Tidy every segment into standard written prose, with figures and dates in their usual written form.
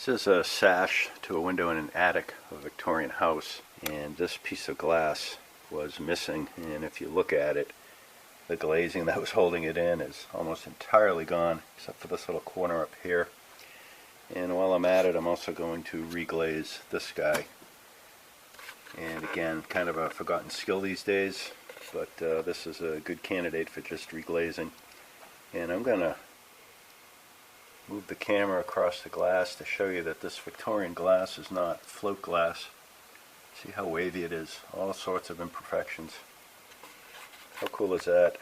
This is a sash to a window in an attic of a Victorian house, and this piece of glass was missing, and if you look at it, the glazing that was holding it in is almost entirely gone except for this little corner up here. And while I'm at it, I'm also going to reglaze this guy. And again, kind of a forgotten skill these days, but this is a good candidate for just reglazing. And I'm going to move the camera across the glass to show you that this Victorian glass is not float glass. See how wavy it is, all sorts of imperfections. How cool is that?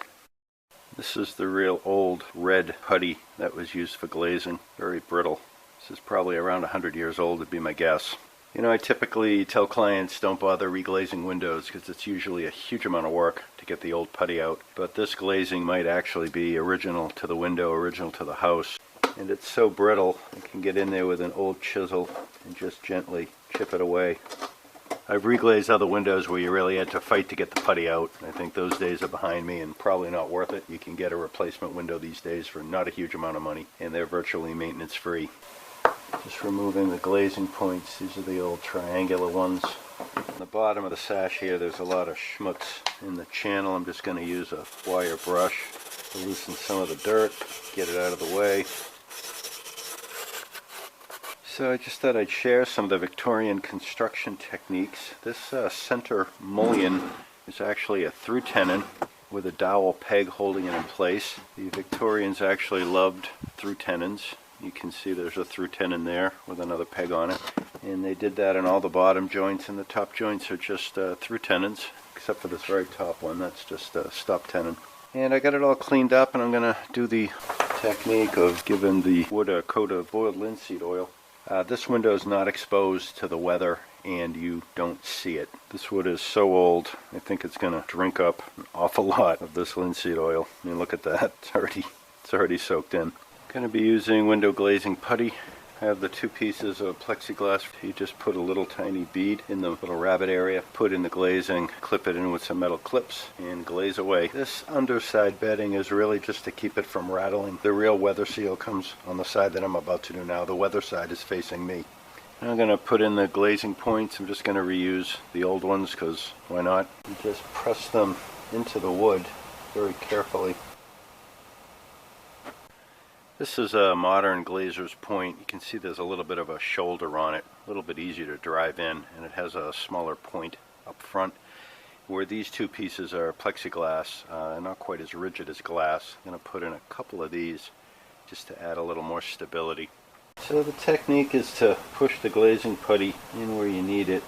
This is the real old red putty that was used for glazing, very brittle. This is probably around 100 years old would be my guess. You know, I typically tell clients don't bother reglazing windows because it's usually a huge amount of work to get the old putty out, but this glazing might actually be original to the window, original to the house. And it's so brittle, I can get in there with an old chisel and just gently chip it away. I've reglazed other windows where you really had to fight to get the putty out. I think those days are behind me and probably not worth it. You can get a replacement window these days for not a huge amount of money, and they're virtually maintenance free. Just removing the glazing points. These are the old triangular ones. On the bottom of the sash here, there's a lot of schmutz in the channel. I'm just going to use a wire brush to loosen some of the dirt, get it out of the way. So I just thought I'd share some of the Victorian construction techniques. This center mullion is actually a through tenon with a dowel peg holding it in place. The Victorians actually loved through tenons. You can see there's a through tenon there with another peg on it. And they did that in all the bottom joints, and the top joints are just through tenons, except for this very top one, that's just a stop tenon. And I got it all cleaned up, and I'm going to do the technique of giving the wood a coat of boiled linseed oil. This window is not exposed to the weather and you don't see it. This wood is so old, I think it's going to drink up an awful lot of this linseed oil. I mean, look at that, it's already soaked in. I'm going to be using window glazing putty. I have the two pieces of plexiglass. You just put a little tiny bead in the little rabbit area, put in the glazing, clip it in with some metal clips, and glaze away. This underside bedding is really just to keep it from rattling. The real weather seal comes on the side that I'm about to do now. The weather side is facing me. Now I'm going to put in the glazing points. I'm just going to reuse the old ones because why not? You just press them into the wood very carefully. This is a modern glazer's point. You can see there's a little bit of a shoulder on it, a little bit easier to drive in, and it has a smaller point up front. Where these two pieces are plexiglass, not quite as rigid as glass. I'm going to put in a couple of these just to add a little more stability. So the technique is to push the glazing putty in where you need it,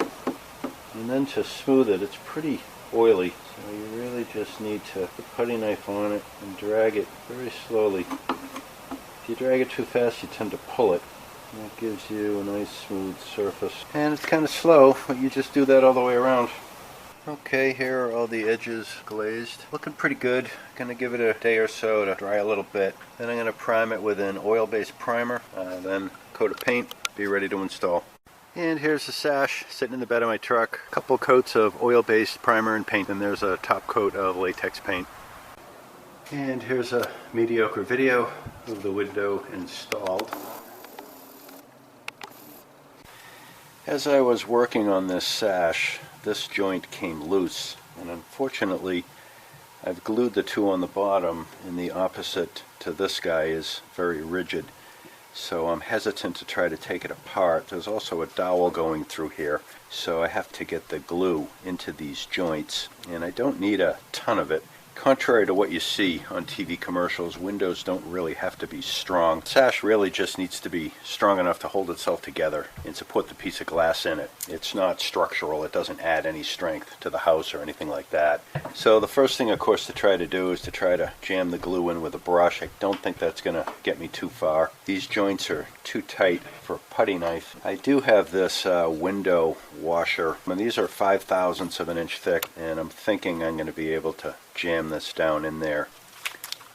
and then to smooth it. It's pretty oily, so you really just need to put the putty knife on it and drag it very slowly. If you drag it too fast, you tend to pull it. And that gives you a nice smooth surface. And it's kind of slow, but you just do that all the way around. Okay, here are all the edges glazed. Looking pretty good. Gonna give it a day or so to dry a little bit. Then I'm gonna prime it with an oil-based primer, then coat of paint, be ready to install. And here's the sash sitting in the bed of my truck. A couple coats of oil-based primer and paint, and there's a top coat of latex paint. And here's a mediocre video of the window installed. As I was working on this sash, this joint came loose, and unfortunately I've glued the two on the bottom, and the opposite to this guy is very rigid. So I'm hesitant to try to take it apart. There's also a dowel going through here, so I have to get the glue into these joints, and I don't need a ton of it. Contrary to what you see on TV commercials, windows don't really have to be strong. The sash really just needs to be strong enough to hold itself together and to put the piece of glass in it. It's not structural. It doesn't add any strength to the house or anything like that. So the first thing, of course, to try to do is to try to jam the glue in with a brush. I don't think that's going to get me too far. These joints are too tight for a putty knife. I do have this Wndow washer, and these are 5/1000ths of an inch thick, and I'm thinking I'm going to be able to jam this down in there.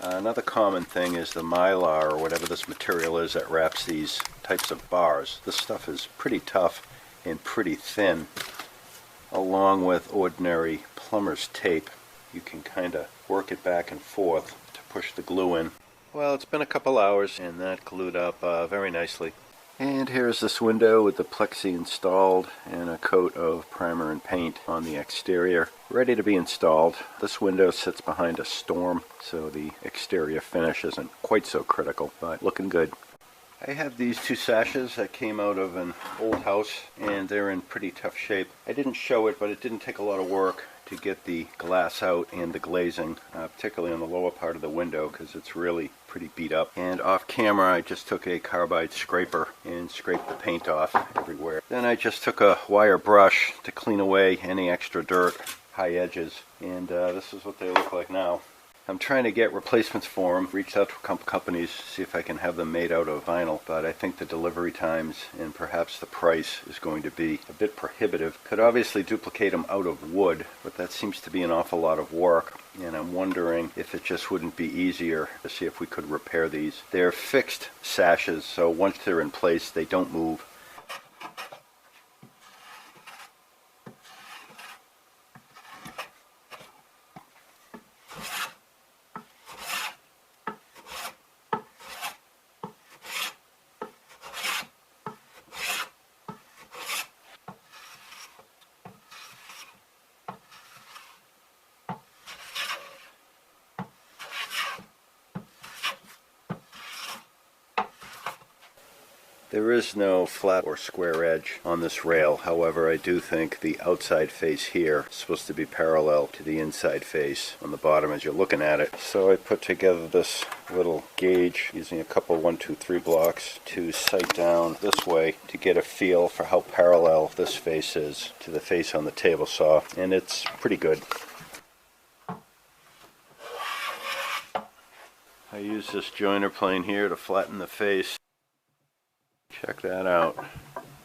Another common thing is the mylar, or whatever this material is that wraps these types of bars. This stuff is pretty tough and pretty thin. Along with ordinary plumber's tape, you can kind of work it back and forth to push the glue in. Well, it's been a couple hours and that glued up very nicely. And here's this window with the plexi installed and a coat of primer and paint on the exterior, ready to be installed. This window sits behind a storm, so the exterior finish isn't quite so critical, but looking good. I have these two sashes that came out of an old house, and they're in pretty tough shape. I didn't show it, but it didn't take a lot of work to get the glass out and the glazing, particularly on the lower part of the window, because it's really pretty beat up. And off camera I just took a carbide scraper and scraped the paint off everywhere. Then I just took a wire brush to clean away any extra dirt, high edges, and this is what they look like now. I'm trying to get replacements for them. Reached out to a couple companies to see if I can have them made out of vinyl, but I think the delivery times and perhaps the price is going to be a bit prohibitive. Could obviously duplicate them out of wood, but that seems to be an awful lot of work, and I'm wondering if it just wouldn't be easier to see if we could repair these. They're fixed sashes, so once they're in place, they don't move. There is no flat or square edge on this rail. However, I do think the outside face here is supposed to be parallel to the inside face on the bottom as you're looking at it. So I put together this little gauge using a couple 1, 2, 3 blocks to sight down this way to get a feel for how parallel this face is to the face on the table saw, and it's pretty good. I use this joiner plane here to flatten the face. Check that out.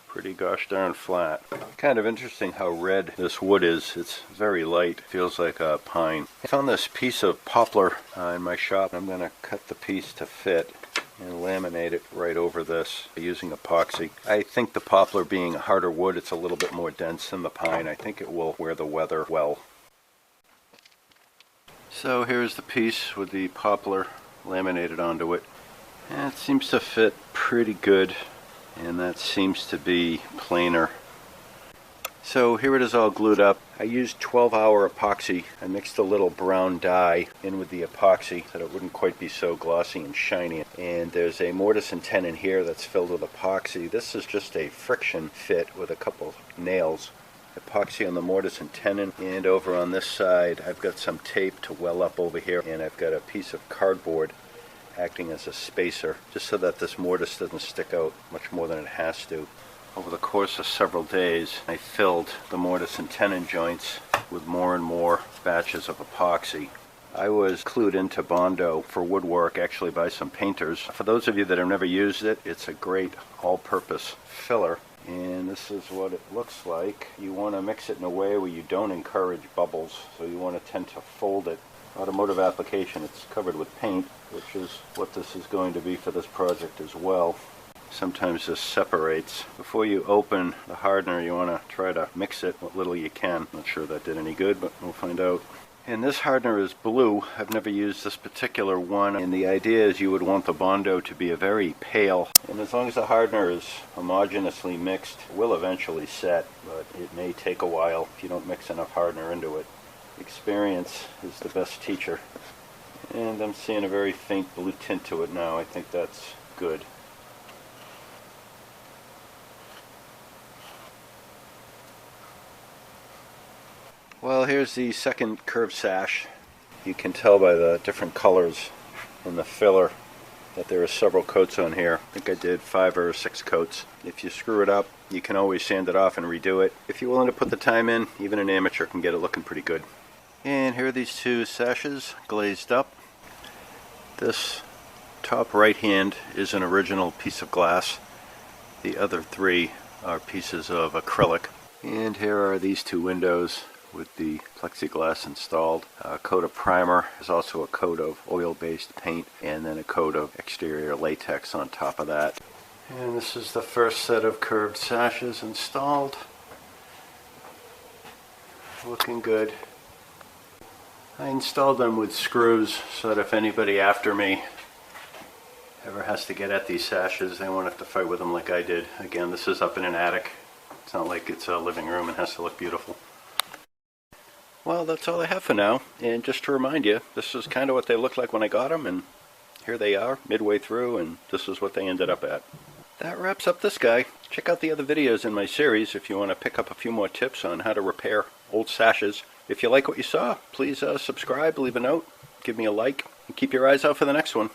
Pretty gosh darn flat. Kind of interesting how red this wood is. It's very light. Feels like a pine. I found this piece of poplar in my shop. I'm going to cut the piece to fit and laminate it right over this using epoxy. I think the poplar being a harder wood, it's a little bit more dense than the pine. I think it will wear the weather well. So here's the piece with the poplar laminated onto it. And it seems to fit pretty good, and that seems to be plainer. So here it is all glued up. I used 12-hour epoxy. I mixed a little brown dye in with the epoxy so that it wouldn't quite be so glossy and shiny. And there's a mortise and tenon here that's filled with epoxy. This is just a friction fit with a couple nails. Epoxy on the mortise and tenon, and over on this side I've got some tape to well up over here, and I've got a piece of cardboard acting as a spacer, just so that this mortise doesn't stick out much more than it has to. Over the course of several days, I filled the mortise and tenon joints with more and more batches of epoxy. I was clued into Wndow for woodwork actually by some painters. For those of you that have never used it, it's a great all-purpose filler, and this is what it looks like. You want to mix it in a way where you don't encourage bubbles, so you want to tend to fold it. Automotive application, it's covered with paint, which is what this is going to be for this project as well. Sometimes this separates. Before you open the hardener, you want to try to mix it what little you can. Not sure that did any good, but we'll find out. And this hardener is blue. I've never used this particular one, and the idea is you would want the Wndow to be a very pale. And as long as the hardener is homogeneously mixed, it will eventually set, but it may take a while if you don't mix enough hardener into it. Experience is the best teacher, and I'm seeing a very faint blue tint to it now. I think that's good. Well, here's the second curved sash. You can tell by the different colors in the filler that there are several coats on here. I think I did 5 or 6 coats. If you screw it up, you can always sand it off and redo it. If you're willing to put the time in, even an amateur can get it looking pretty good. And here are these two sashes glazed up. This top right hand is an original piece of glass. The other 3 are pieces of acrylic. And here are these 2 windows with the plexiglass installed. A coat of primer. There's also a coat of oil-based paint, and then a coat of exterior latex on top of that. And this is the first set of curved sashes installed. Looking good. I installed them with screws so that if anybody after me ever has to get at these sashes, they won't have to fight with them like I did. Again, this is up in an attic. It's not like it's a living room and has to look beautiful. Well, that's all I have for now. And just to remind you, this is kind of what they looked like when I got them, and here they are midway through, and this is what they ended up at. That wraps up this guy. Check out the other videos in my series if you want to pick up a few more tips on how to repair old sashes. If you like what you saw, please subscribe, leave a note, give me a like, and keep your eyes out for the next one.